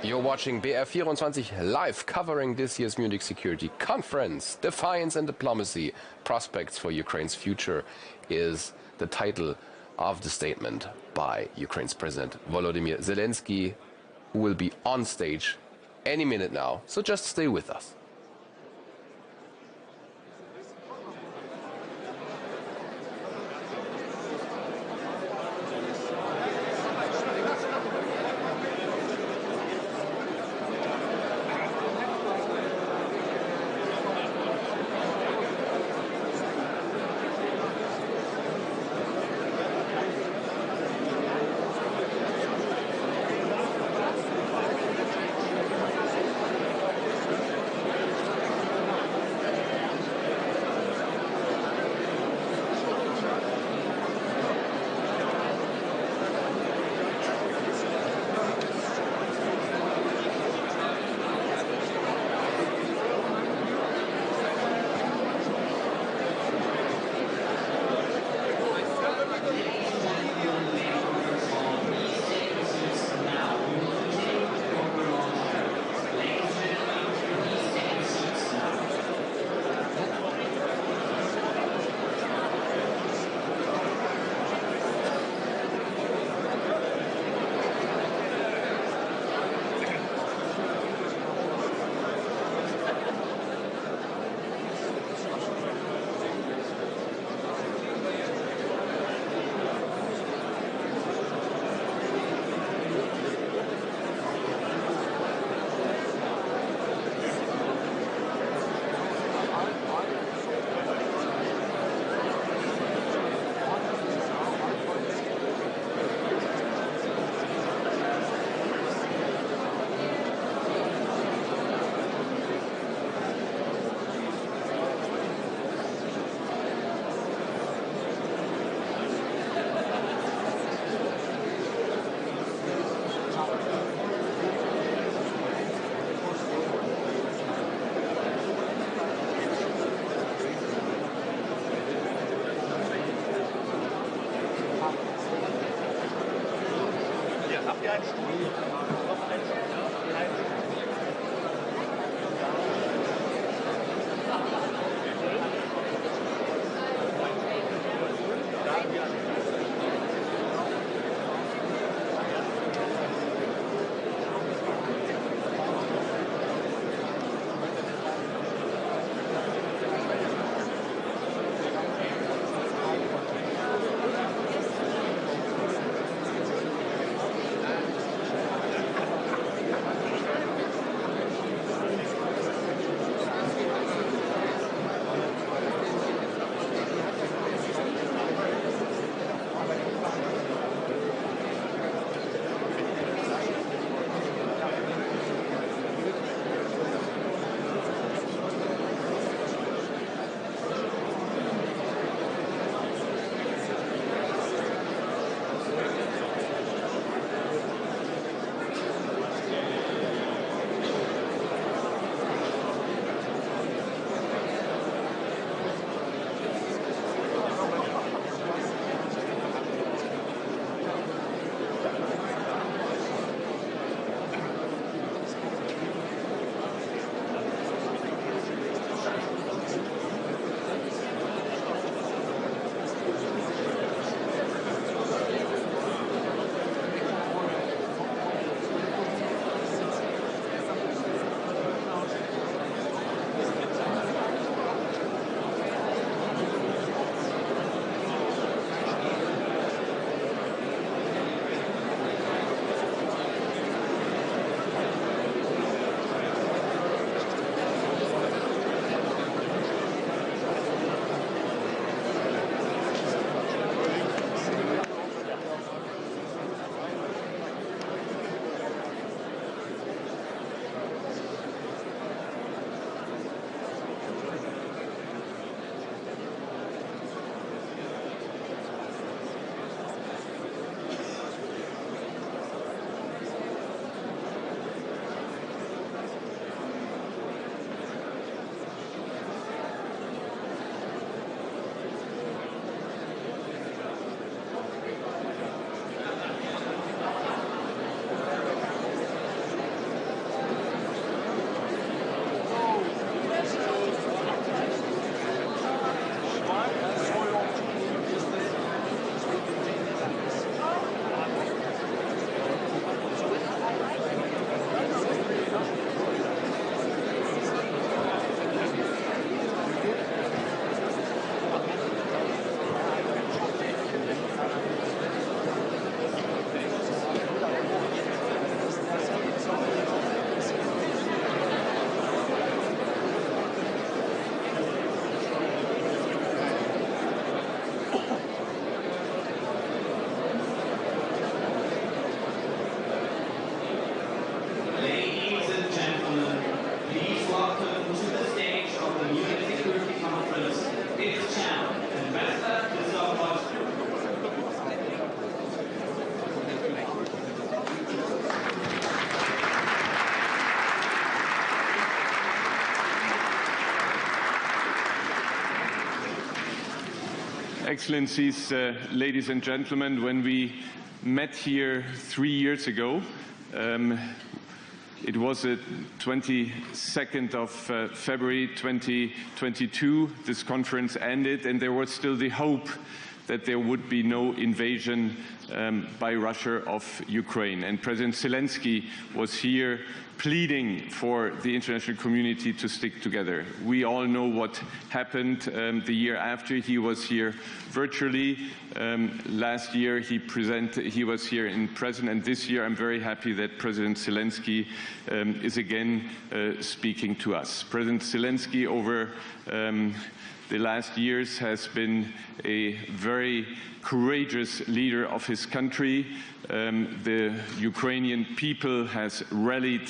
You're watching BR24 live, covering this year's Munich Security Conference. Defiance and Diplomacy, Prospects for Ukraine's Future is the title of the statement by Ukraine's President Volodymyr Zelenskyy, who will be on stage any minute now. So just stay with us. the Munich Security Conference, its channel, Investor Discourse. Excellencies, ladies and gentlemen, when we met here 3 years ago, it was the 22nd of February 2022. This conference ended, and there was still the hope that there would be no invasion by Russia of Ukraine. And President Zelenskyy was here pleading for the international community to stick together. We all know what happened the year after. He was here virtually. Last year he was here in person, and this year I'm very happy that President Zelenskyy is again speaking to us. President Zelenskyy over the last years has been a very courageous leader of his country. The Ukrainian people has rallied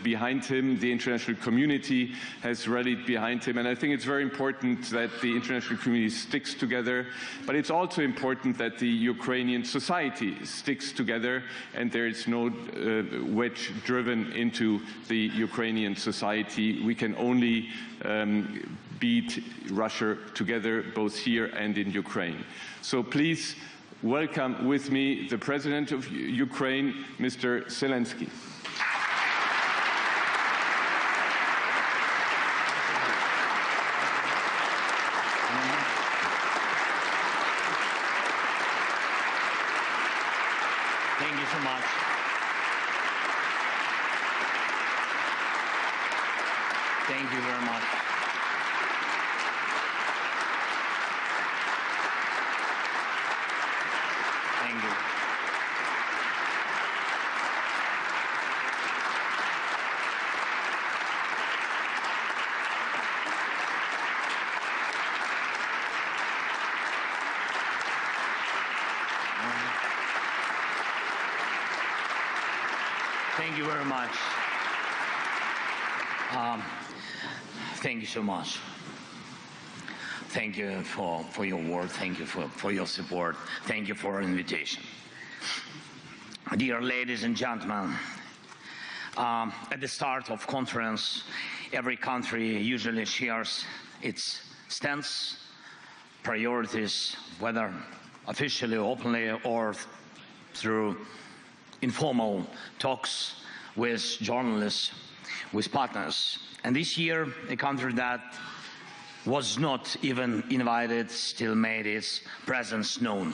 behind him. The international community has rallied behind him. And I think it's very important that the international community sticks together. But it's also important that the Ukrainian society sticks together and there is no wedge driven into the Ukrainian society. We can only beat Russia together, both here and in Ukraine. So please welcome with me the President of Ukraine, Mr. Zelenskyy. Thank you so much. Thank you very much. Thank you. Thank you very much. Thank you so much. Thank you for your work. Thank you for your support. Thank you for our invitation. Dear ladies and gentlemen, at the start of conference, every country usually shares its stance, priorities, whether officially, openly, or through informal talks with journalists, with partners. And this year, a country that was not even invited still made its presence known.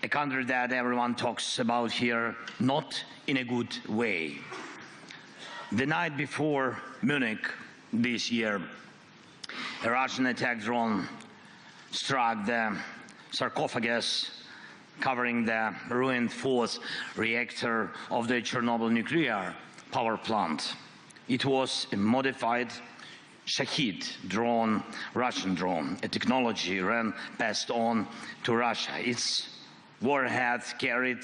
A country that everyone talks about here, not in a good way. The night before Munich this year, a Russian attack drone struck the sarcophagus covering the ruined fourth reactor of the Chernobyl nuclear power plant. It was a modified Shahid drone, Russian drone, a technology passed on to Russia. Its warhead carried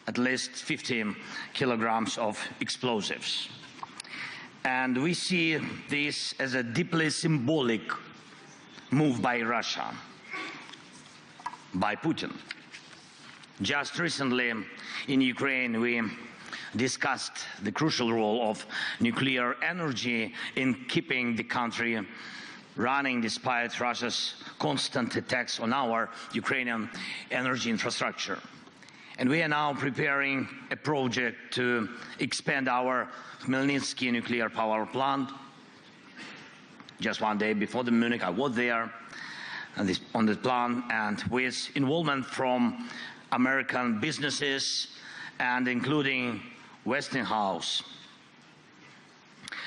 at least 50 kilograms of explosives. And we see this as a deeply symbolic move by Russia, by Putin. Just recently in Ukraine, we discussed the crucial role of nuclear energy in keeping the country running despite Russia's constant attacks on our Ukrainian energy infrastructure. And we are now preparing a project to expand our Khmelnytsky nuclear power plant. Just one day before the Munich, I was there on the plant, and with involvement from American businesses and including Westinghouse.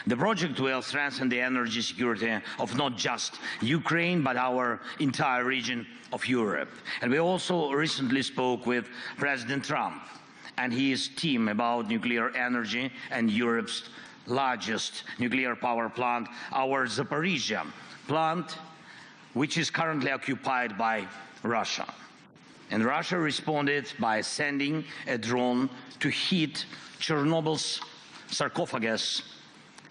The project will strengthen the energy security of not just Ukraine, but our entire region of Europe. And we also recently spoke with President Trump and his team about nuclear energy and Europe's largest nuclear power plant, our Zaporizhzhia plant, which is currently occupied by Russia. And Russia responded by sending a drone to hit Chernobyl's sarcophagus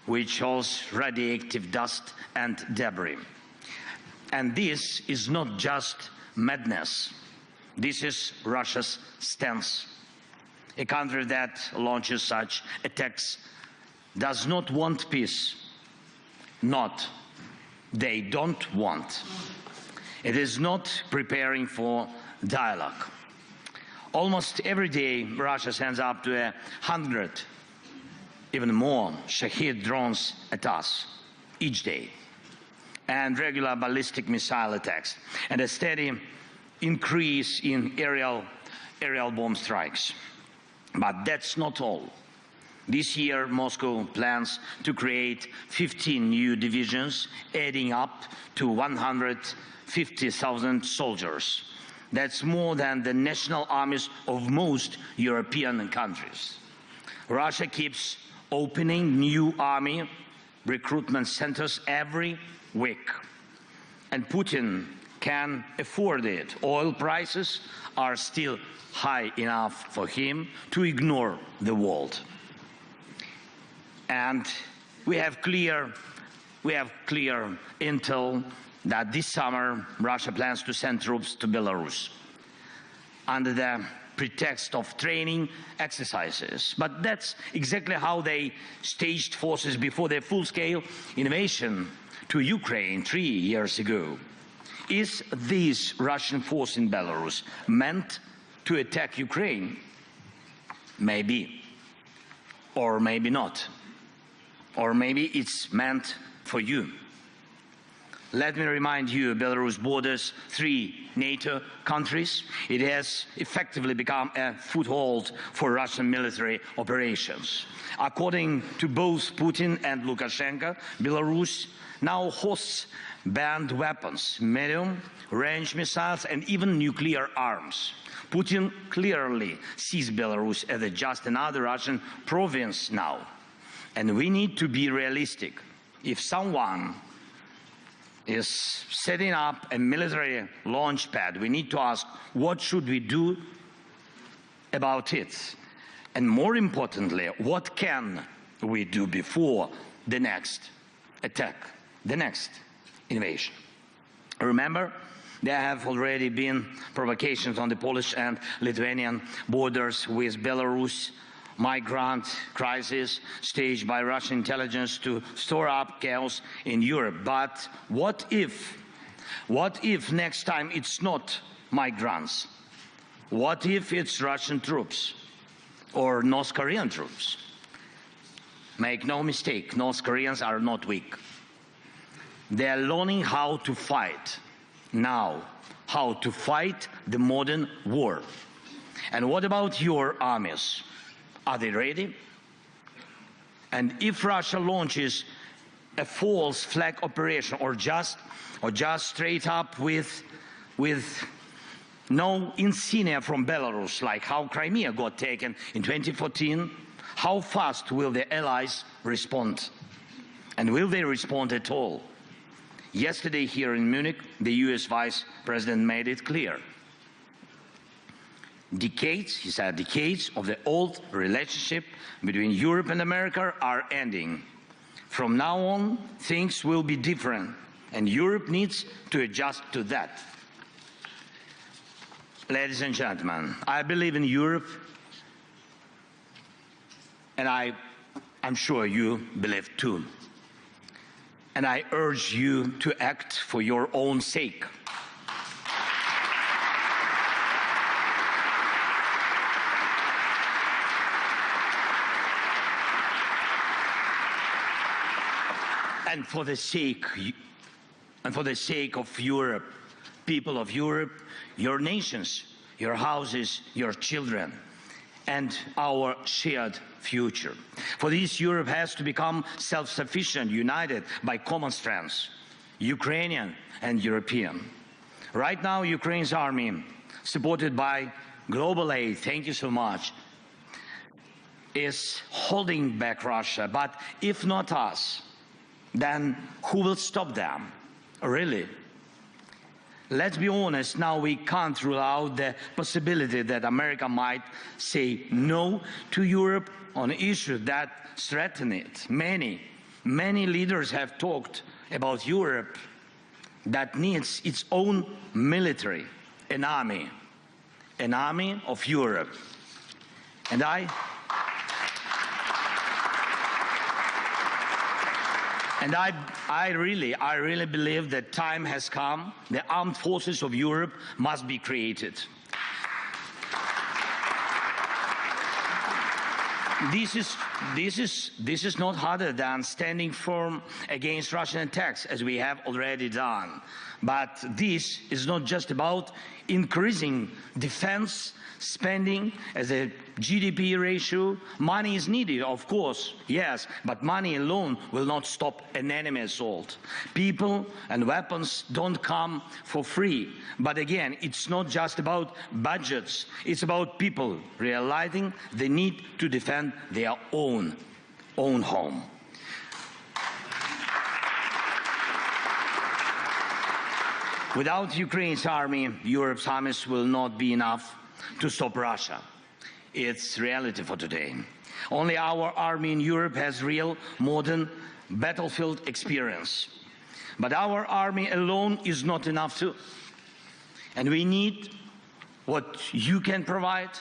which shows radioactive dust and debris. And this is not just madness. This is Russia's stance. A country that launches such attacks does not want peace. They don't want. It is not preparing for dialogue. Almost every day, Russia sends up to 100, even more, Shahed drones at us each day, and regular ballistic missile attacks, and a steady increase in aerial bomb strikes. But that's not all. This year, Moscow plans to create 15 new divisions, adding up to 150,000 soldiers. That's more than the national armies of most European countries. Russia keeps opening new army recruitment centers every week, and Putin can afford it. Oil prices are still high enough for him to ignore the world. And we have clear intel that this summer Russia plans to send troops to Belarus under the pretext of training exercises. But that's exactly how they staged forces before their full-scale invasion to Ukraine 3 years ago. Is this Russian force in Belarus meant to attack Ukraine? Maybe. Or maybe not. Or maybe it's meant for you. Let me remind you, Belarus borders 3 NATO countries. It has effectively become a foothold for Russian military operations. According to both Putin and Lukashenko, Belarus now hosts banned weapons, medium-range missiles, and even nuclear arms. Putin clearly sees Belarus as just another Russian province now. And we need to be realistic. If someone is setting up a military launch pad, we need to ask, what should we do about it? And more importantly, what can we do before the next attack, the next invasion? Remember, there have already been provocations on the Polish and Lithuanian borders with Belarus, migrant crisis staged by Russian intelligence to store up chaos in Europe. But what if next time it's not migrants? What if it's Russian troops or North Korean troops? Make no mistake, North Koreans are not weak. They are learning how to fight now, how to fight the modern war. And what about your armies? Are they ready? And if Russia launches a false flag operation or just straight up with no insignia from Belarus, like how Crimea got taken in 2014, how fast will the allies respond? And will they respond at all? Yesterday here in Munich, the US Vice President made it clear. Decades, he said, decades of the old relationship between Europe and America are ending. From now on, things will be different, and Europe needs to adjust to that. Ladies and gentlemen, I believe in Europe, and I'm sure you believe too. And I urge you to act for your own sake. And for the sake of Europe, people of Europe, your nations, your houses, your children, and our shared future. For this, Europe has to become self-sufficient, united by common strengths, Ukrainian and European. Right now, Ukraine's army, supported by global aid, thank you so much, is holding back Russia. But if not us, then who will stop them? Really? Let's be honest, now we can't rule out the possibility that America might say no to Europe on issues that threaten it. Many Many leaders have talked about Europe that needs its own military, an army of Europe. And I really believe that time has come. The armed forces of Europe must be created. This is not harder than standing firm against Russian attacks, as we have already done. But this is not just about increasing defense spending as a GDP ratio. Money is needed, of course, yes, but money alone will not stop an enemy assault. People and weapons don't come for free. But again, it's not just about budgets. It's about people realizing the need to defend their own home. Without Ukraine's army, Europe's armies will not be enough to stop Russia. It's reality for today. Only our army in Europe has real modern battlefield experience. But our army alone is not enough too. And we need what you can provide: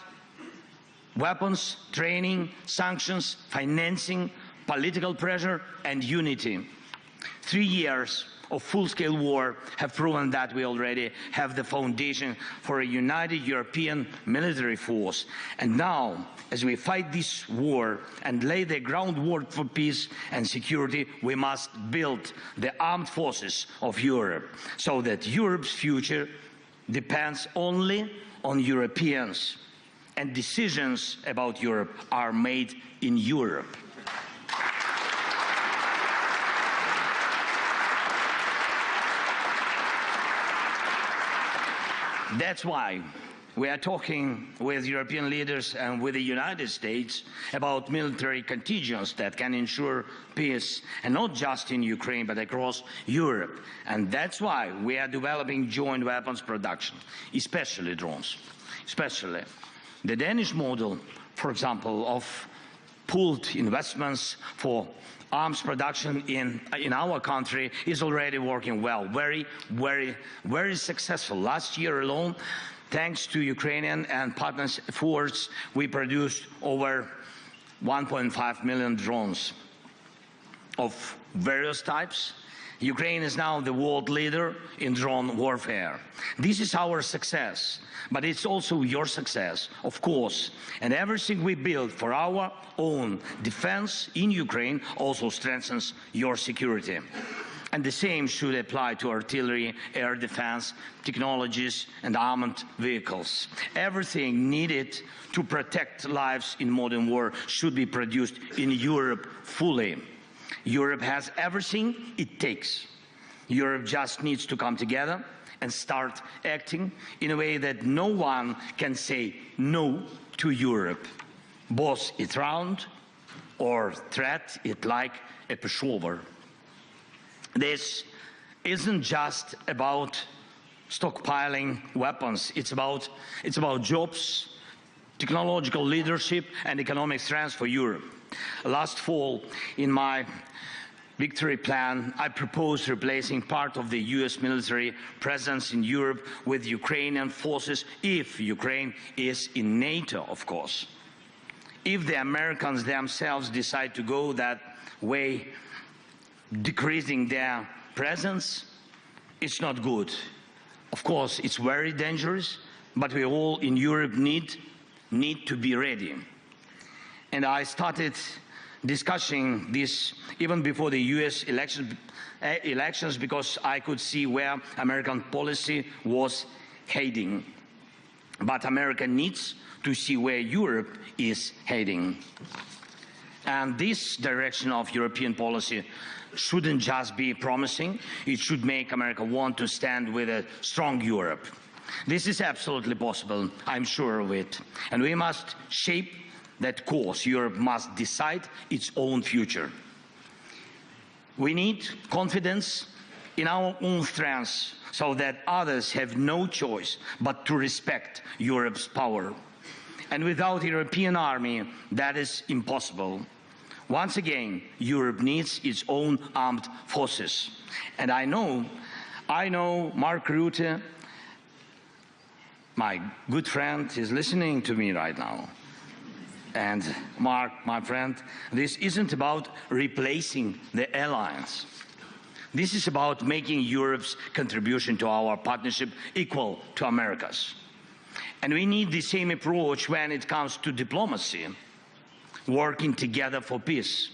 weapons, training, sanctions, financing, political pressure, and unity. 3 years of full-scale war have proven that we already have the foundation for a united European military force. And now, as we fight this war and lay the groundwork for peace and security, we must build the armed forces of Europe so that Europe's future depends only on Europeans, and decisions about Europe are made in Europe. That's why we are talking with European leaders and with the United States about military contingents that can ensure peace, and not just in Ukraine, but across Europe. And that's why we are developing joint weapons production, especially drones. Especially the Danish model, for example, of pooled investments for arms production in our country is already working well, very successful. Last year alone, thanks to Ukrainian and partners' efforts, we produced over 1.5 million drones of various types. Ukraine is now the world leader in drone warfare. This is our success, but it's also your success, of course. And everything we build for our own defense in Ukraine also strengthens your security. And the same should apply to artillery, air defense, technologies, and armored vehicles. Everything needed to protect lives in modern war should be produced in Europe fully. Europe has everything it takes. Europe just needs to come together and start acting in a way that no one can say no to Europe. Boss it round or threat it like a pushover. This isn't just about stockpiling weapons. It's about jobs, technological leadership, and economic strength for Europe. Last fall, in my victory plan, I proposed replacing part of the US military presence in Europe with Ukrainian forces, if Ukraine is in NATO, of course. If the Americans themselves decide to go that way, decreasing their presence, it's not good. Of course, it's very dangerous, but we all in Europe need to be ready. And I started discussing this even before the US elections, because I could see where American policy was heading. But America needs to see where Europe is heading. And this direction of European policy shouldn't just be promising, it should make America want to stand with a strong Europe. This is absolutely possible, I'm sure of it. And we must shape that course. Europe must decide its own future. We need confidence in our own strengths so that others have no choice but to respect Europe's power. And without a European army, that is impossible. Once again, Europe needs its own armed forces. And I know Mark Rutte, my good friend, is listening to me right now. And Mark, my friend, this isn't about replacing the alliance. This is about making Europe's contribution to our partnership equal to America's. And we need the same approach when it comes to diplomacy, working together for peace.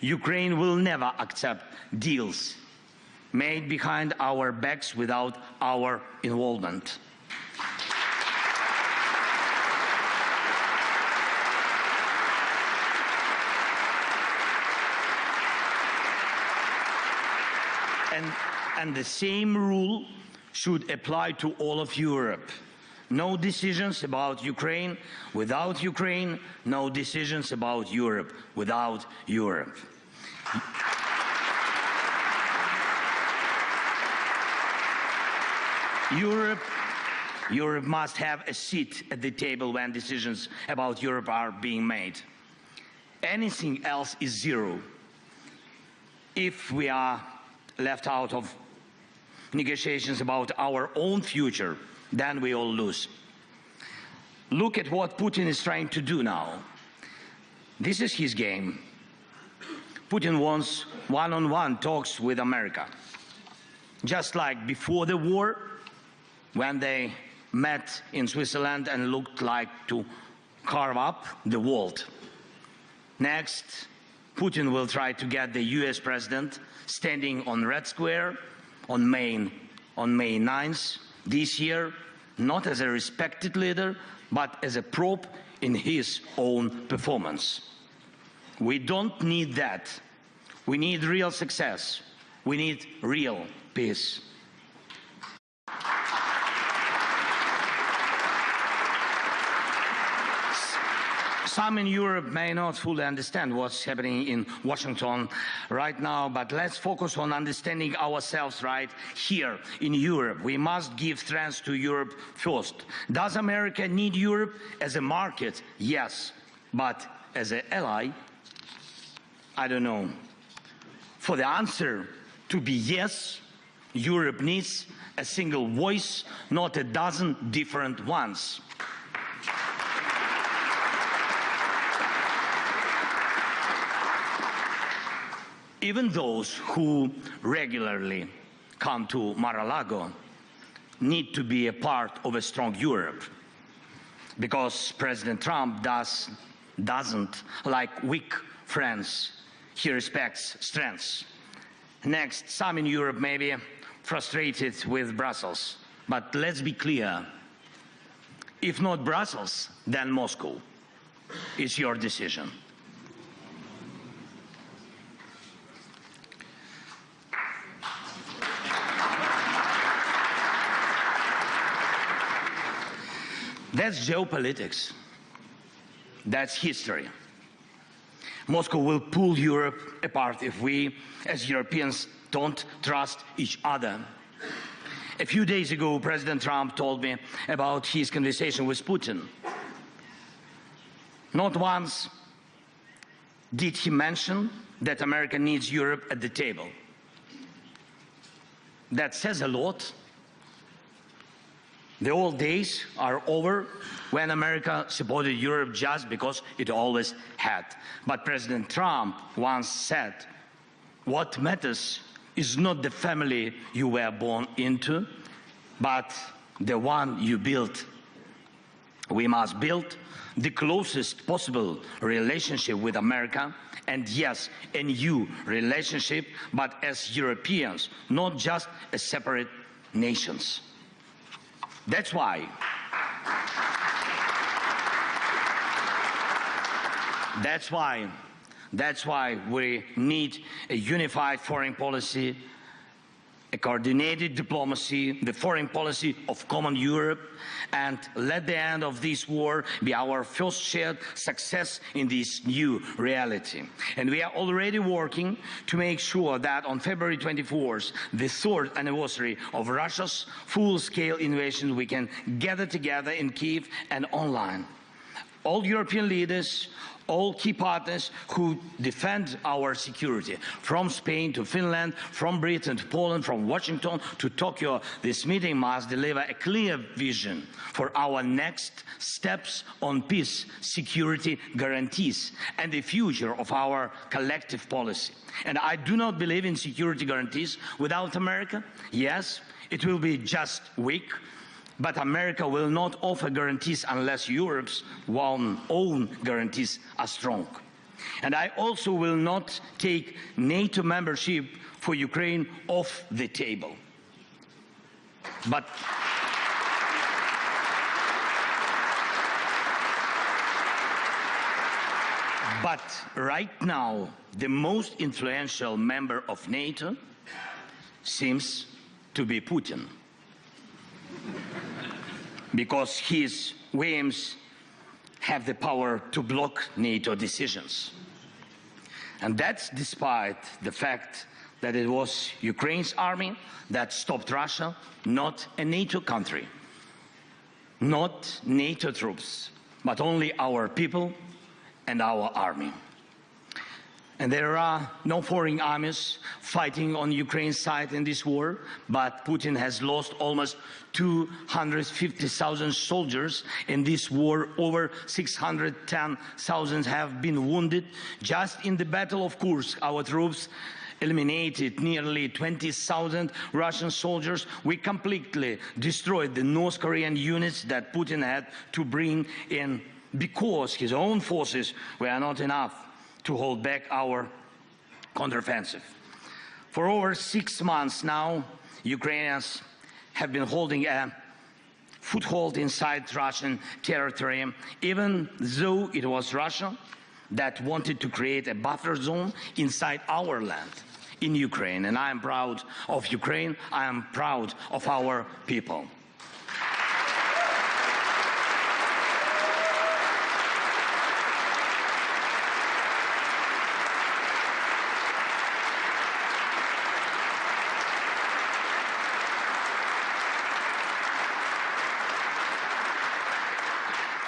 Ukraine will never accept deals made behind our backs without our involvement. And the same rule should apply to all of Europe. No decisions about Ukraine without Ukraine, no decisions about Europe without Europe. Europe must have a seat at the table when decisions about Europe are being made. Anything else is zero. If we are left out of negotiations about our own future, then we all lose. Look at what Putin is trying to do now. This is his game. Putin wants one-on-one talks with America. Just like before the war, when they met in Switzerland and looked like to carve up the world. Next, Putin will try to get the US president standing on Red Square on May 9th this year, not as a respected leader, but as a probe in his own performance. We don't need that. We need real success. We need real peace. Some in Europe may not fully understand what's happening in Washington right now, but let's focus on understanding ourselves right here in Europe. We must give strength to Europe first. Does America need Europe as a market? Yes. But as an ally? I don't know. For the answer to be yes, Europe needs a single voice, not a dozen different ones. Even those who regularly come to Mar-a-Lago need to be a part of a strong Europe, because President Trump doesn't like weak friends. He respects strengths. Next, some in Europe may be frustrated with Brussels, but let's be clear. If not Brussels, then Moscow. It's your decision. That's geopolitics. That's history. Moscow will pull Europe apart if we, as Europeans, don't trust each other. A few days ago, President Trump told me about his conversation with Putin. Not once did he mention that America needs Europe at the table. That says a lot. The old days are over when America supported Europe just because it always had. But President Trump once said, what matters is not the family you were born into, but the one you built. We must build the closest possible relationship with America, and yes, a new relationship, but as Europeans, not just as separate nations. That's why we need a unified foreign policy, a coordinated diplomacy, the foreign policy of common Europe, and let the end of this war be our first shared success in this new reality. And we are already working to make sure that on February 24th, the 3rd anniversary of Russia's full-scale invasion, we can gather together in Kyiv and online. All European leaders, all key partners who defend our security, from Spain to Finland, from Britain to Poland, from Washington to Tokyo. This meeting must deliver a clear vision for our next steps on peace, security guarantees, and the future of our collective policy. And I do not believe in security guarantees without America. Yes, it will be just weak, but America will not offer guarantees unless Europe's own guarantees are strong. And I also will not take NATO membership for Ukraine off the table. But right now, the most influential member of NATO seems to be Putin, because his whims have the power to block NATO decisions. And that's despite the fact that it was Ukraine's army that stopped Russia, not a NATO country, not NATO troops, but only our people and our army. And there are no foreign armies fighting on Ukraine's side in this war, but Putin has lost almost 250,000 soldiers in this war. Over 610,000 have been wounded. Just in the Battle of Kursk, our troops eliminated nearly 20,000 Russian soldiers. We completely destroyed the North Korean units that Putin had to bring in because his own forces were not enough to hold back our counteroffensive. For over 6 months now, Ukrainians have been holding a foothold inside Russian territory, even though it was Russia that wanted to create a buffer zone inside our land in Ukraine. And I am proud of Ukraine. I am proud of our people.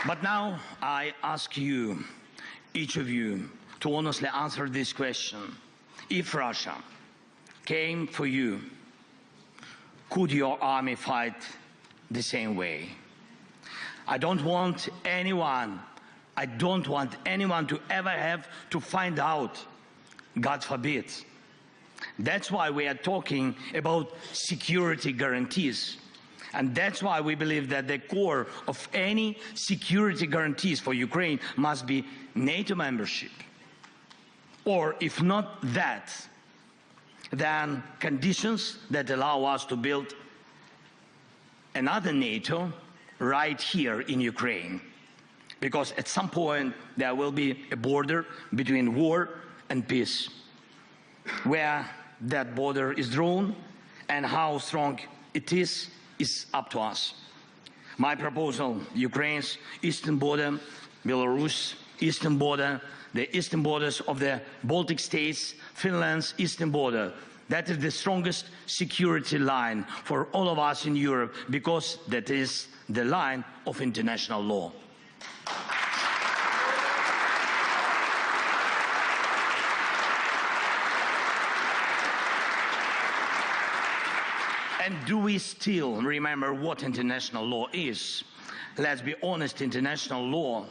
But now I ask you, each of you, to honestly answer this question. If Russia came for you, could your army fight the same way? I don't want anyone to ever have to find out, God forbid. That's why we are talking about security guarantees. And that's why we believe that the core of any security guarantees for Ukraine must be NATO membership. Or if not that, then conditions that allow us to build another NATO right here in Ukraine. Because at some point there will be a border between war and peace. Where that border is drawn and how strong it is up to us. My proposal, Ukraine's eastern border, Belarus eastern border, the eastern borders of the Baltic states, Finland's eastern border. That is the strongest security line for all of us in Europe, because that is the line of international law. And do we still remember what international law is? Let's be honest, international law,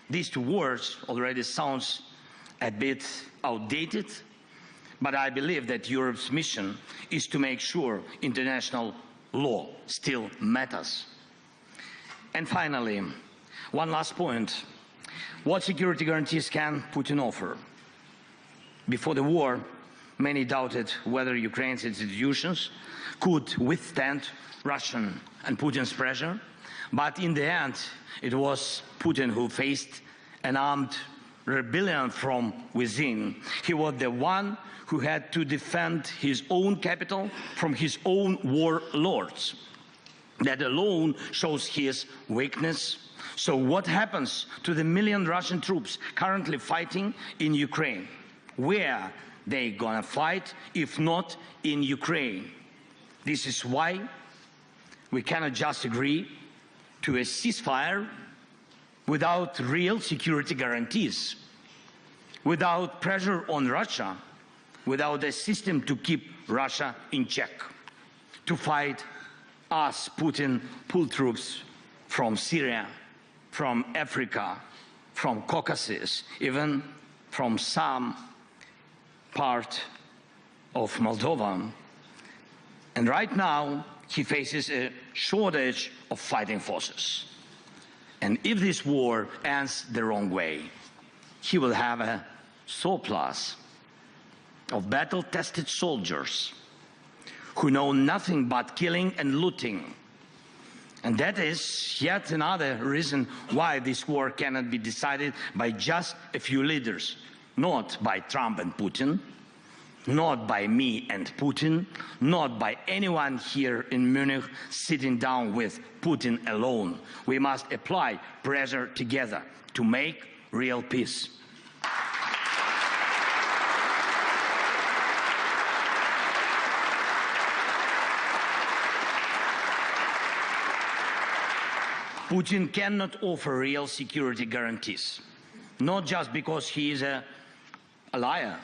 these two words already sounds a bit outdated, but I believe that Europe's mission is to make sure international law still matters. And finally, one last point. What security guarantees can Putin offer? Before the war, many doubted whether Ukraine's institutions could withstand Russian and Putin's pressure, but in the end, it was Putin who faced an armed rebellion from within. He was the one who had to defend his own capital from his own warlords. That alone shows his weakness. So what happens to the million Russian troops currently fighting in Ukraine? Where they gonna fight if not in Ukraine? This is why we cannot just agree to a ceasefire without real security guarantees. without pressure on Russia, without a system to keep Russia in check, to fight us, Putin, pull troops from Syria, from Africa, from Caucasus, even from some part of Moldova. And right now, he faces a shortage of fighting forces. And if this war ends the wrong way, he will have a surplus of battle-tested soldiers who know nothing but killing and looting. And that is yet another reason why this war cannot be decided by just a few leaders, not by Trump and Putin, not by me and Putin, not by anyone here in Munich sitting down with Putin alone. We must apply pressure together to make real peace. Putin cannot offer real security guarantees, not just because he is a liar,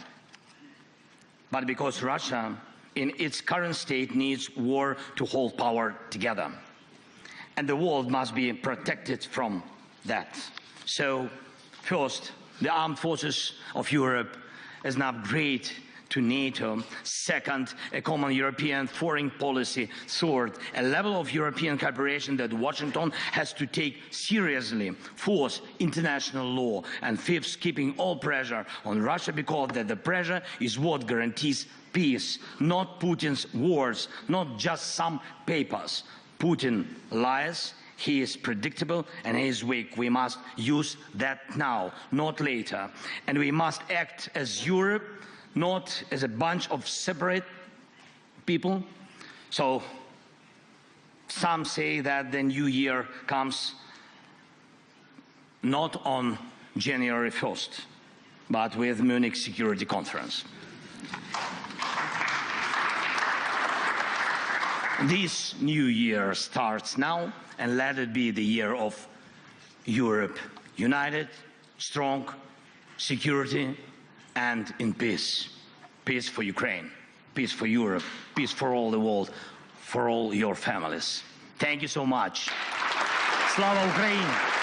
but because Russia, in its current state, needs war to hold power together. And the world must be protected from that. So, first, the armed forces of Europe as an upgrade to NATO. Second, a common European foreign policy. Third, a level of European cooperation that Washington has to take seriously. Fourth, international law. And fifth, keeping all pressure on Russia, because that the pressure is what guarantees peace, not Putin's words, not just some papers. Putin lies. He is predictable and he is weak. We must use that now, not later. And we must act as Europe, not as a bunch of separate people. So some say that the new year comes not on January 1st, but with Munich Security Conference. This new year starts now, and let it be the year of Europe united, strong, security, and in peace. Peace for Ukraine, peace for Europe, peace for all the world, for all your families. Thank you so much. Slava Ukraini!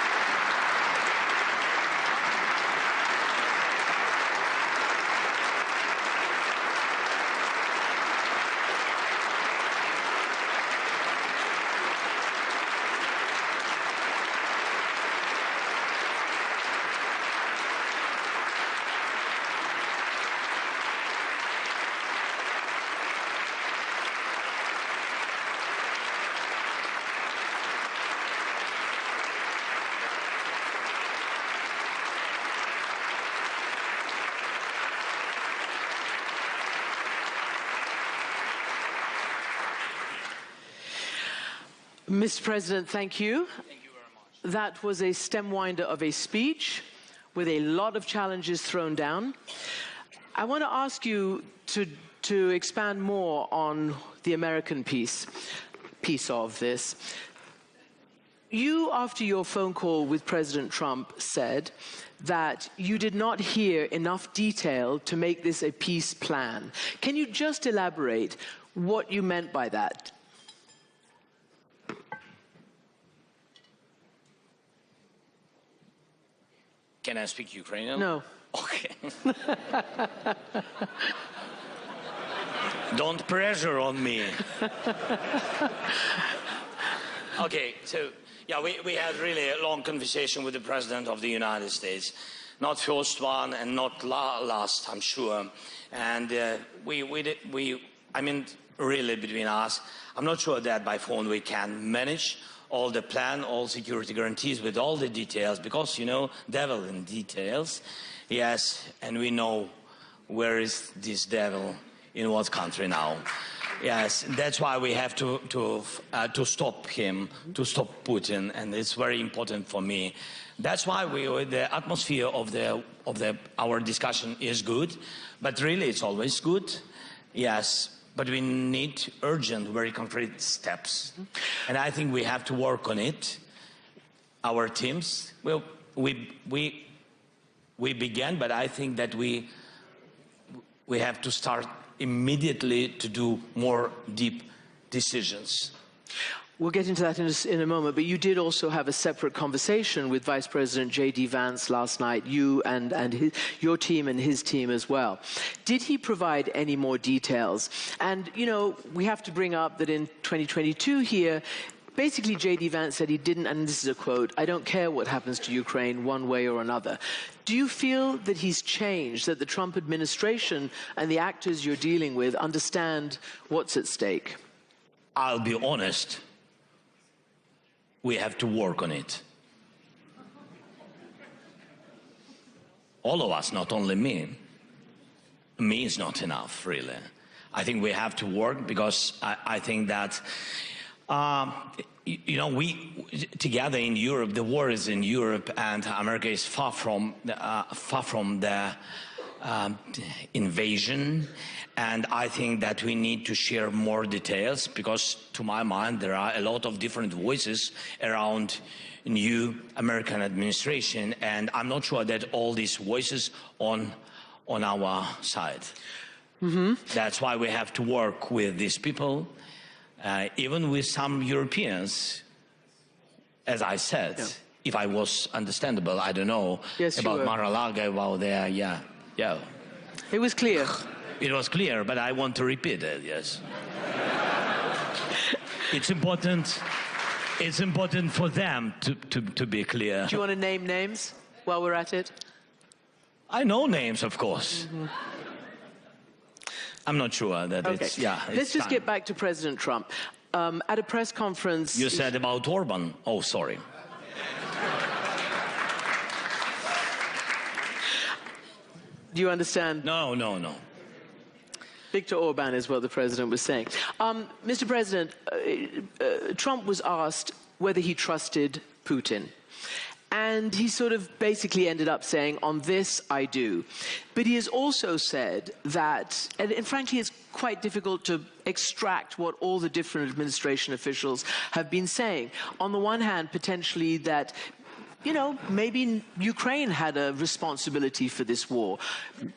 Mr. President, thank you. Thank you very much. That was a stem winder of a speech with a lot of challenges thrown down. I want to ask you to expand more on the American piece of this. You, after your phone call with President Trump, said that you did not hear enough detail to make this a peace plan. Can you just elaborate what you meant by that? Can I speak Ukrainian? No. Okay. Don't pressure on me. Okay, so yeah, we had really a long conversation with the President of the United States. Not first one and not last, I'm sure. And I mean, really between us, I'm not sure that by phone we can manage all the plan, all security guarantees with all the details, because, you know, devil in details. Yes, and we know where is this devil, in what country now. Yes, that's why we have to stop him, to stop Putin, and it's very important for me. That's why the atmosphere of our discussion is good, but really it's always good. Yes. But we need urgent, very concrete steps. And I think we have to work on it. Our teams, well, we we began, but I think that we have to start immediately to do more deep decisions. We'll get into that in a moment, but you did also have a separate conversation with Vice President J.D. Vance last night, you and your team and his team as well. Did he provide any more details? And, you know, we have to bring up that in 2022 here, basically J.D. Vance said he didn't, and this is a quote, "I don't care what happens to Ukraine one way or another." Do you feel that he's changed, that the Trump administration and the actors you're dealing with understand what's at stake? I'll be honest. We have to work on it. All of us, not only me. Me is not enough, really. I think we have to work because I think that, you know, we together in Europe, the war is in Europe, and America is far from the invasion. And I think that we need to share more details because, to my mind, there are a lot of different voices around new American administration, and I'm not sure that all these voices on our side. Mm-hmm. That's why we have to work with these people, even with some Europeans, as I said. Yeah. If I was understandable, I don't know, yes, about Mar-a-Lago, about there, yeah. It was clear. It was clear, but I want to repeat it, yes. It's important for them to be clear. Do you want to name names while we're at it? I know names, of course. Mm-hmm. I'm not sure that it's, yeah. Let's just get back to President Trump. At a press conference... You said about Orban. Oh, sorry. Do you understand? No. Viktor Orban is what the president was saying. Mr. President, Trump was asked whether he trusted Putin. And he sort of basically ended up saying, on this, I do. But he has also said that, and frankly, it's quite difficult to extract what all the different administration officials have been saying. On the one hand, potentially that, you know, maybe Ukraine had a responsibility for this war.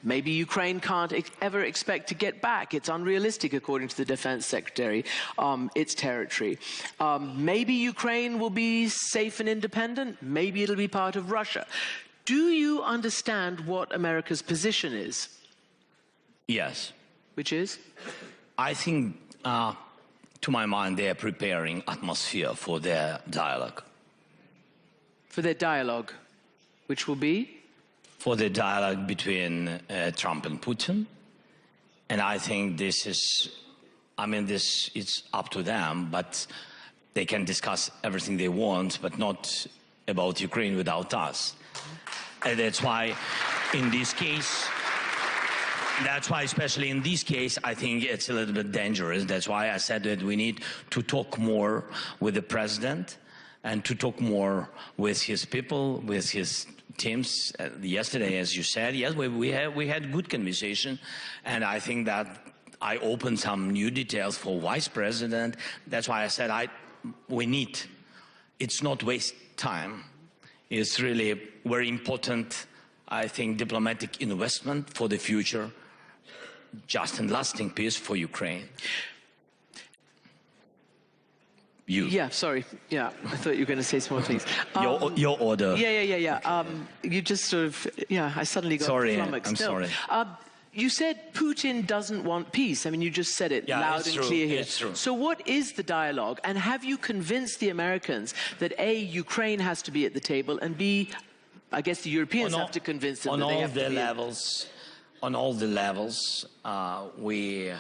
Maybe Ukraine can't ever expect to get back. It's unrealistic, according to the defense secretary, its territory. Maybe Ukraine will be safe and independent. Maybe it'll be part of Russia. Do you understand what America's position is? Yes. Which is? I think, to my mind, they are preparing atmosphere for their dialogue. For their dialogue, which will be? For the dialogue between Trump and Putin. And I think this is, it's up to them, but they can discuss everything they want, but not about Ukraine without us. And that's why in this case, especially in this case, I think it's a little bit dangerous. That's why I said that we need to talk more with the president and to talk more with his people, with his teams. Yesterday, as you said, yes, we had good conversation, and I think that I opened some new details for Vice President. That's why I said we need. It's not waste time. It's really very important, I think, diplomatic investment for the future, just and lasting peace for Ukraine. Yeah, sorry. Yeah, I thought you were going to say some more things. Your order. Yeah. You just sort of, I suddenly got flummoxed. I'm sorry. You said Putin doesn't want peace. I mean, you just said it loud and clear here. It's true. So what is the dialogue? And have you convinced the Americans that A, Ukraine has to be at the table, and B, I guess the Europeans have to convince them that they have to be on all the levels, we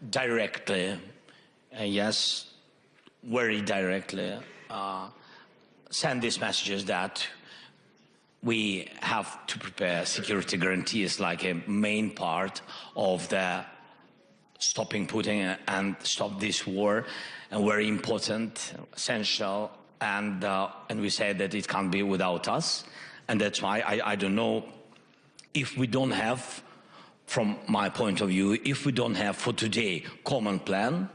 directly, yes, very directly send these messages that we have to prepare security guarantees like a main part of the stopping Putin and stop this war, and very important, essential, and we say that it can't be without us. And that's why I don't know if we don't have, from my point of view, if we don't have for today common plan,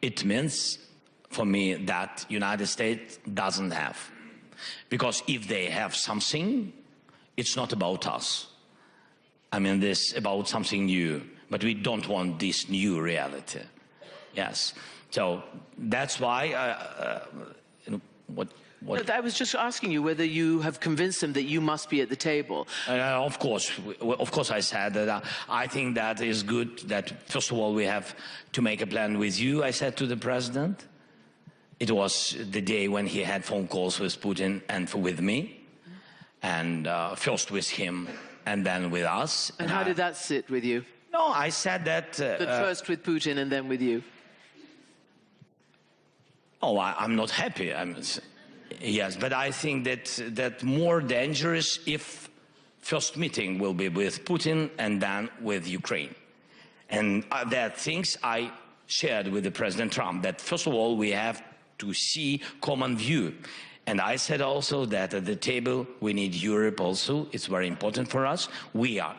it means for me that United States doesn't have. Because if they have something, it's not about us. I mean, this about something new, but we don't want this new reality. Yes. So that's why, No, I was just asking you whether you have convinced him that you must be at the table. Of course, I said that I think that is good, that first of all we have to make a plan with you, I said to the president. It was the day when he had phone calls with Putin and with me, and first with him and then with us. And how did that sit with you? No, I said that... But first with Putin and then with you? Oh, I'm not happy. Yes, but I think that more dangerous if first meeting will be with Putin and then with Ukraine. And there are things I shared with the President Trump, that first of all we have to see common view. And I said also that at the table we need Europe also. It's very important for us. We are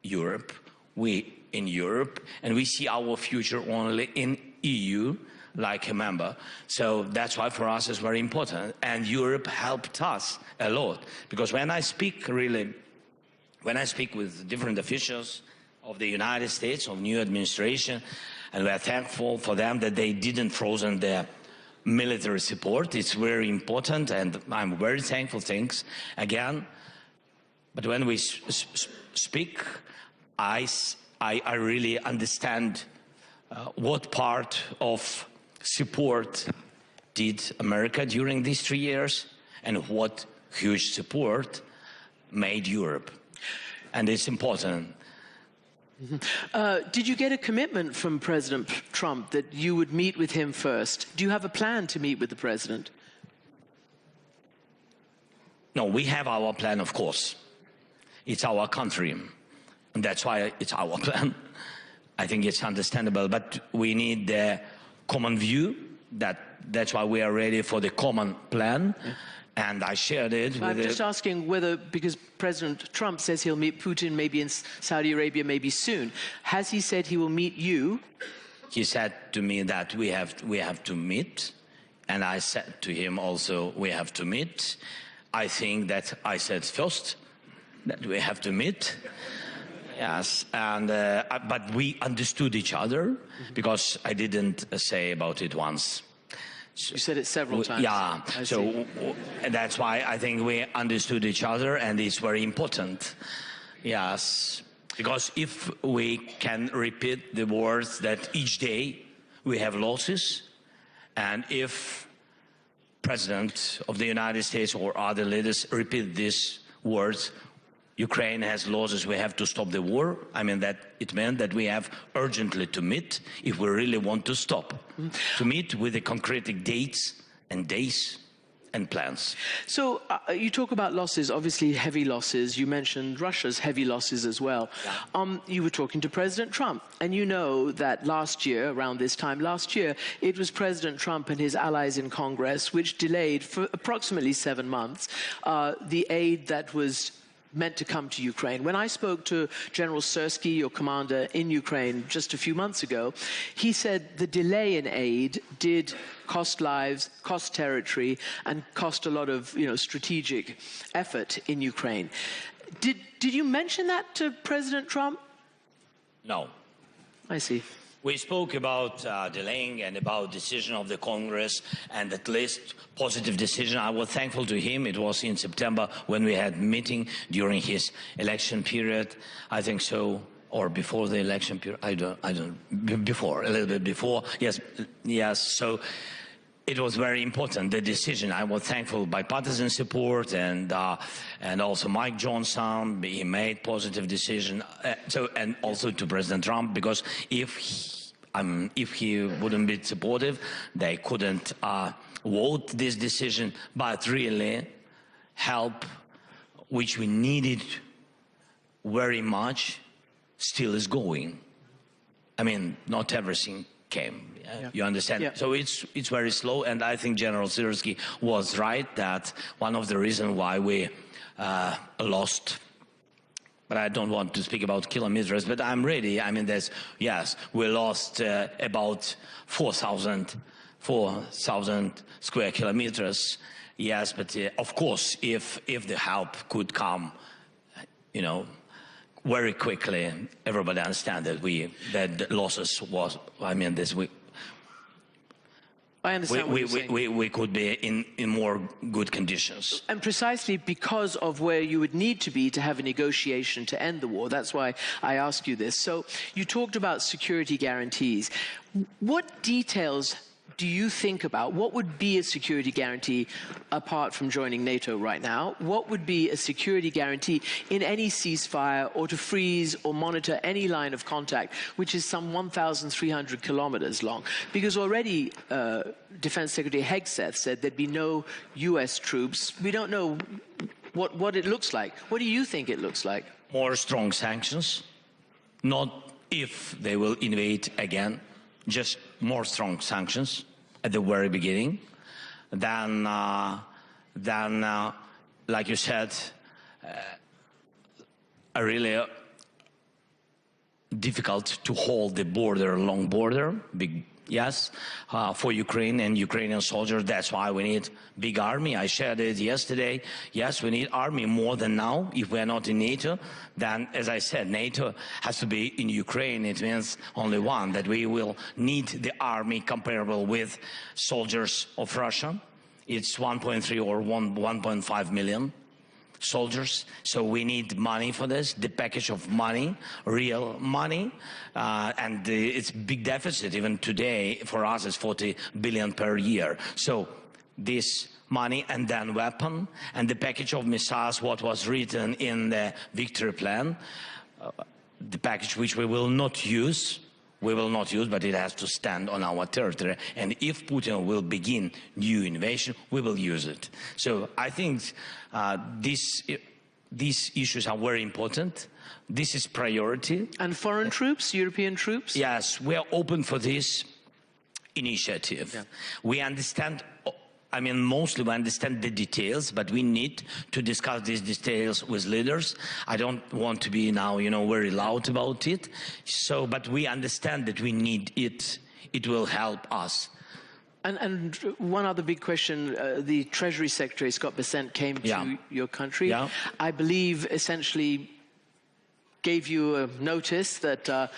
Europe, we in Europe, and we see our future only in EU, like a member. So that's why for us it's very important. And Europe helped us a lot. Because when I speak with different officials of the United States, of new administration, and we're thankful for them that they didn't frozen their military support. It's very important, and I'm very thankful, thanks again. But when we speak, I really understand what part of support did America during these 3 years and what huge support made Europe. And it's important. Did you get a commitment from President Trump that you would meet with him first? Do you have a plan to meet with the president? No, we have our plan, of course. It's our country, and that's why it's our plan. I think it's understandable, but we need the common view. That's why we are ready for the common plan. Yeah. And I shared it with... I'm just asking whether, because President Trump says he'll meet Putin maybe in Saudi Arabia maybe soon. Has he said he will meet you? He said to me that we have to meet. And I said to him also, we have to meet. I think that I said first that we have to meet. Yes, and but we understood each other, because I didn't say about it once. You said it several times. Yeah, so that's why I think we understood each other, and it's very important. Yes, because if we can repeat the words that each day we have losses, and if President of the United States or other leaders repeat these words, Ukraine has losses, we have to stop the war. I mean, that it meant that we have urgently to meet if we really want to stop. To meet with the concrete dates and days and plans. So you talk about losses, obviously heavy losses. You mentioned Russia's heavy losses as well. Yeah. You were talking to President Trump, and you know that last year, around this time last year, it was President Trump and his allies in Congress which delayed for approximately 7 months the aid that was meant to come to Ukraine. When I spoke to General Zelenskyy, your commander in Ukraine, just a few months ago, he said the delay in aid did cost lives, cost territory, and cost a lot of, strategic effort in Ukraine. Did you mention that to President Trump? No. I see. We spoke about delaying and about decision of the Congress, and at least positive decision. I was thankful to him. It was in September when we had meeting during his election period. I think so, or before the election period. I don't. Before, a little bit before. Yes. So it was very important, the decision. I was thankful bipartisan support, and also Mike Johnson. He made positive decision. And also to President Trump, because if he wouldn't be supportive, they couldn't vote this decision. But really, help, which we needed very much, still is going. I mean, not everything came. Yeah. You understand? Yeah. So it's very slow, and I think General Zelenskyy was right that one of the reasons why we lost, but I don't want to speak about kilometers, but I'm ready. I mean, we lost about 4,000 square kilometers. Yes, but of course, if the help could come very quickly everybody understand that the losses was, I mean, I understand what you're saying. we could be in more good conditions. And precisely because of where you would need to be to have a negotiation to end the war. That's why I ask you this. So you talked about security guarantees. What details do you think about? What would be a security guarantee apart from joining NATO right now? What would be a security guarantee in any ceasefire or to freeze or monitor any line of contact, which is some 1,300 kilometers long? Because already Defense Secretary Hegseth said there'd be no US troops. We don't know what it looks like. What do you think it looks like? More strong sanctions, not if they will invade again, just more strong sanctions at the very beginning. Then, like you said, a really difficult to hold the border, long border, yes, for Ukraine and Ukrainian soldiers. That's why we need big army. I shared it yesterday. Yes, we need army more than now. If we're not in NATO, then, as I said, NATO has to be in Ukraine. It means only one, that we will need the army comparable with soldiers of Russia. It's 1.3 or 1.5 million soldiers, so we need money for this, the package of money, real money, and it's big deficit. Even today, for us, it's 40 billion per year. So this money and then weapon and the package of missiles, what was written in the victory plan, the package which we will not use, but it has to stand on our territory. And if Putin will begin new invasion, we will use it. So I think these issues are very important. This is priority. And foreign troops, European troops? Yes, we are open for this initiative. Yeah. We understand, I mean, mostly we understand the details, but we need to discuss these details with leaders. I don't want to be now, very loud about it. So, but we understand that we need it. It will help us. And one other big question, the Treasury Secretary, Scott Bessent, came to your country. Yeah. I believe essentially gave you a notice that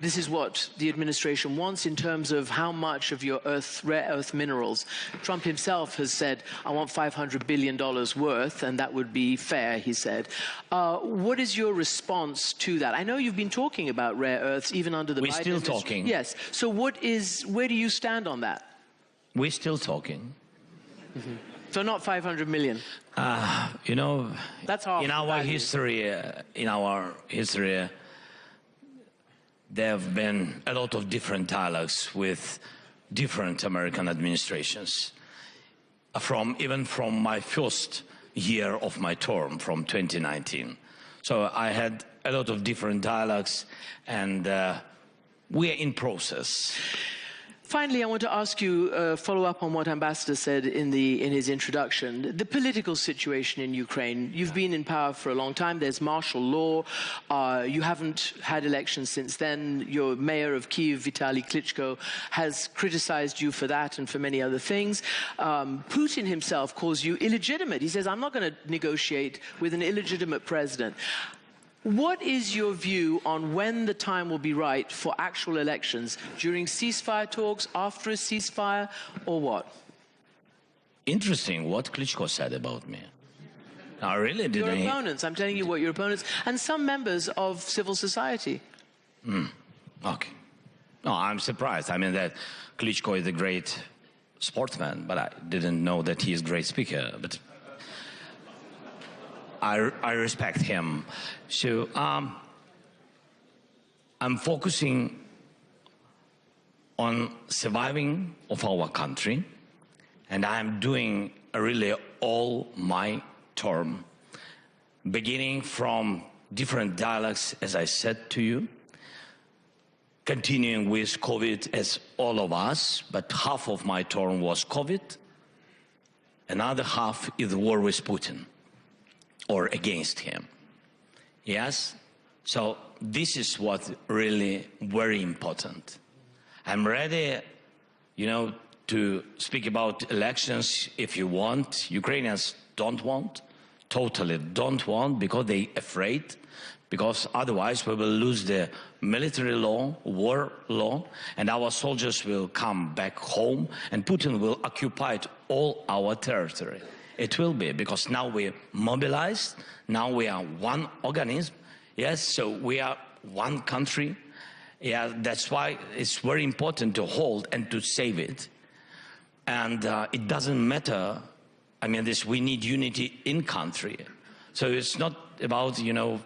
this is what the administration wants in terms of how much of your rare earth minerals. Trump himself has said, I want $500 billion worth, and that would be fair, he said. What is your response to that? I know you've been talking about rare earths even under the Biden administration. We're still talking. Yes. So where do you stand on that? We're still talking. Mm-hmm. So not 500 million. That's half in our history, there have been a lot of different dialogues with different American administrations. Even from my first year of my term, from 2019. So I had a lot of different dialogues, and we are in process. Finally, I want to ask you, follow up on what Ambassador said in his introduction. The political situation in Ukraine, you've been in power for a long time, there's martial law, you haven't had elections since then, your mayor of Kyiv, Vitaly Klitschko, has criticized you for that and for many other things. Putin himself calls you illegitimate. He says, I'm not going to negotiate with an illegitimate president. What is your view on when the time will be right for actual elections? During ceasefire talks, after a ceasefire, or what? Interesting what Klitschko said about me. I really didn't. Your opponents, I'm telling you what your opponents, and some members of civil society. Okay. No, I'm surprised. I mean that Klitschko is a great sportsman, but I didn't know that he is a great speaker. But I respect him. So I'm focusing on surviving of our country, and I'm doing really all my term, beginning from different dialogues, as I said to you, continuing with COVID as all of us, but half of my term was COVID, another half is the war with Putin, or against him. Yes? So this is what really very important. I'm ready, to speak about elections if you want. Ukrainians don't want totally don't want, because they're afraid, because otherwise we will lose the military law, war law, and our soldiers will come back home, and Putin will occupy all our territory. It will be, because now we're mobilized, now we are one organism, yes, so we are one country. Yeah, that's why it's very important to hold and to save it. And it doesn't matter, I mean, we need unity in country. So it's not about, you know,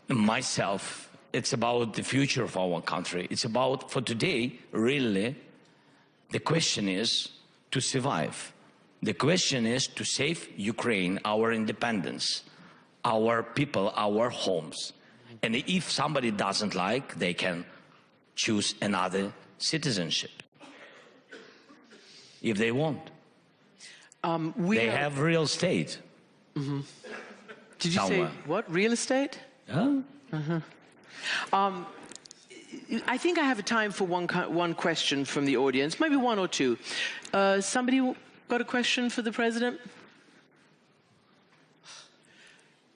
myself, it's about the future of our country. It's about, for today, really, the question is to survive. The question is to save Ukraine, our independence, our people, our homes. And if somebody doesn't like, they can choose another citizenship, if they want. They have real estate. Mm-hmm. Did you somewhere. say what? Real estate? Yeah. Mm-hmm. I think I have time for one question from the audience, maybe one or two. Somebody got a question for the president?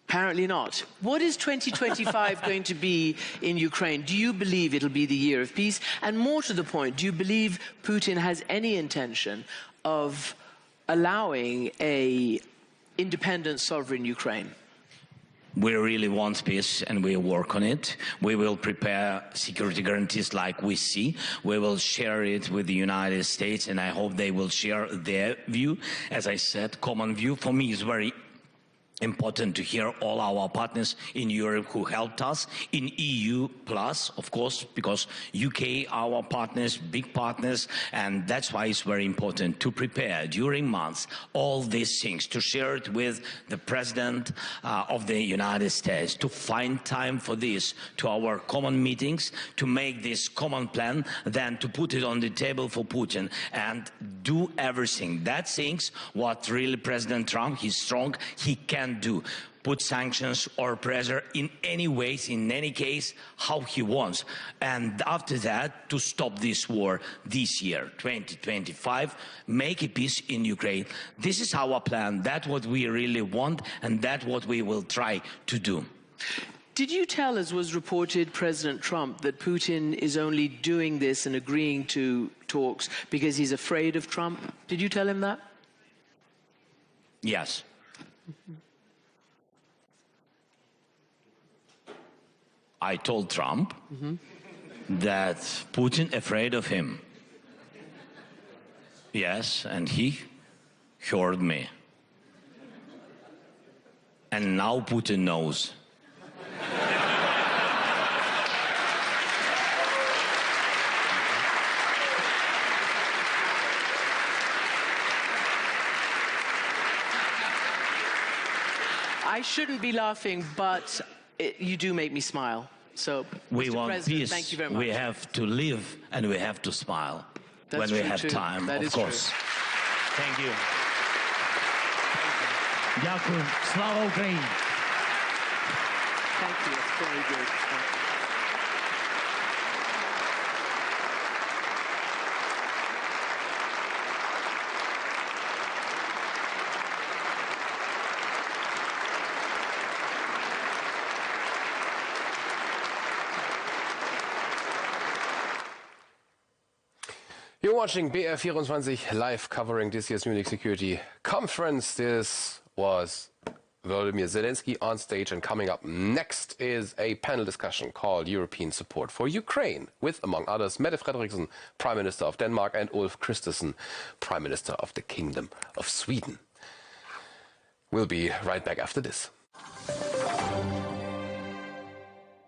Apparently not. What is 2025 going to be in Ukraine? Do you believe it'll be the year of peace? And more to the point, do you believe Putin has any intention of allowing an independent, sovereign Ukraine? We really want peace, and we work on it. We will prepare security guarantees like we see. We will share it with the United States, and I hope they will share their view. As I said, common view for me is very important to hear all our partners in Europe who helped us, in EU plus, of course, because UK, our partners, big partners, and that's why it's very important to prepare during months all these things, to share it with the President of the United States, to find time for this, to our common meetings, to make this common plan, then to put it on the table for Putin and do everything. That's things what really President Trump, he's strong, he can do. Put sanctions or pressure in any ways, in any case, how he wants. And after that, to stop this war this year, 2025, make a peace in Ukraine. This is our plan. That's what we really want, and that's what we will try to do. Did you tell, as was reported, President Trump, that Putin is only doing this and agreeing to talks because he's afraid of Trump? Did you tell him that? Yes. Mm-hmm. I told Trump that Putin afraid of him. Yes, and he heard me. And now Putin knows. I shouldn't be laughing, but you do make me smile. So, we Mr. want President, peace. thank you very much. We have to live and we have to smile. That's when we true have too. time, That of is course. true. Thank you. Дякую. Слава Україні! Thank you. It's very good. Thank you. You're watching BR24 live covering this year's Munich Security Conference. This was Volodymyr Zelenskyy on stage, and coming up next is a panel discussion called European Support for Ukraine with, among others, Mette Frederiksen, Prime Minister of Denmark, and Ulf Kristersson, Prime Minister of the Kingdom of Sweden. We'll be right back after this.